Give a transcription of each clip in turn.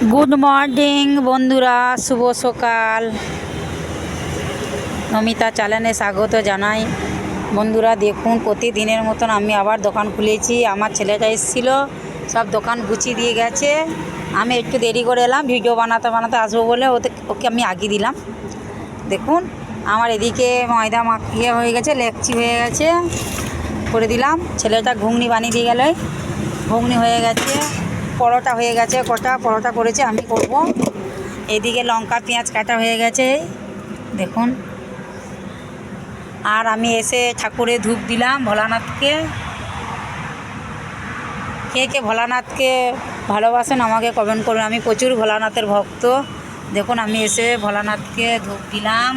Good morning বন্ধুরা, শুভ সকাল। নমিতা চ্যানেলে স্বাগত জানাই। বন্ধুরা দেখুন, প্রতিদিনের মতন আমি আবার দোকান খুলেছি। আমার ছেলেটা এসেছিল, সব দোকান গুছিয়ে দিয়ে গেছে। আমি একটু দেরি করে এলাম, ভিডিও বানাতে বানাতে আসবো বলে ওকে আমি আগিয়ে দিলাম। দেখুন আমার এদিকে ময়দা মাখিয়ে হয়ে গেছে, লেকচি হয়ে গেছে, করে দিলাম। ছেলেটা ঘুগনি বানিয়ে দিয়ে গেলে, ঘুগনি হয়ে গেছে। পরোটা হয়ে গেছে, কটা পরোটা করেছে, আমি করব। এদিকে লঙ্কা পেঁয়াজ কাটা হয়ে গেছে, দেখুন। আর আমি এসে ঠাকুরে ধূপ দিলাম ভোলানাথকে। কে কে ভোলানাথকে ভালোবাসেন আমাকে কমেন্ট করুন। আমি প্রচুর ভোলানাথের ভক্ত। দেখুন আমি এসে ভোলানাথকে ধূপ দিলাম,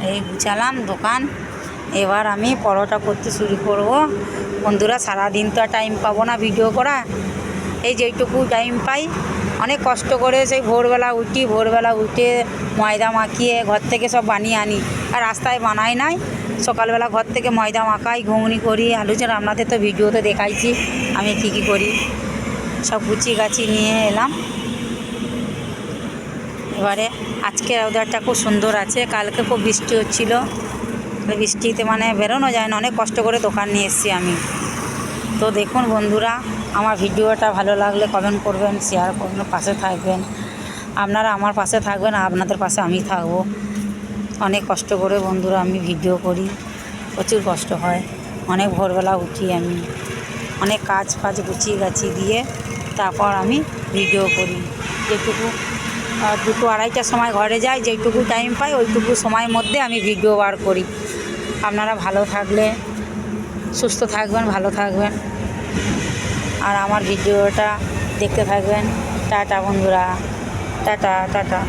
এই গুছালাম দোকান। এবার আমি পরোটা করতে শুরু করব। বন্ধুরা সারাদিন তো আর টাইম পাবো না ভিডিও করা, এই যেইটুকু টাইম পাই অনেক কষ্ট করে সেই ভোরবেলা উঠে ময়দা মাখিয়ে ঘর থেকে সব বানিয়ে আনি। আর রাস্তায় বানাই নাই, সকালবেলা ঘর থেকে ময়দা মাখাই, ঘুগনি করি, আলু চপ। আপনাদের তো ভিডিওতে দেখাইছি আমি কী করি। সব গুছিয়ে গাছি নিয়ে এলাম। এবারে আজকের ওয়েদারটা খুব সুন্দর আছে, কালকে খুব বৃষ্টি হচ্ছিল। বৃষ্টিতে মানে বেরোনো যায় না, অনেক কষ্ট করে দোকান নিয়ে এসেছি আমি। তো দেখুন বন্ধুরা, আমার ভিডিওটা ভালো লাগলে কমেন্ট করবেন, শেয়ার করবেন, পাশে থাকবেন। আপনারা আমার পাশে থাকবেন, আপনাদের পাশে আমি থাকবো। অনেক কষ্ট করে বন্ধুরা আমি ভিডিও করি, প্রচুর কষ্ট হয়। অনেক ভোরবেলা উঠি আমি, অনেক কাজ গুছিয়ে গাছিয়ে দিয়ে তারপর আমি ভিডিও করি। যেটুকু 2-2-2:30টার সময় ঘরে যাই, যেটুকু টাইম পাই ওইটুকু সময়ের মধ্যে আমি ভিডিও বার করি। আপনারা ভালো থাকলে সুস্থ থাকবেন, ভালো থাকবেন, আর আমার ভিডিওটা দেখতে থাকবেন। টাটা বন্ধুরা, টাটা টাটা।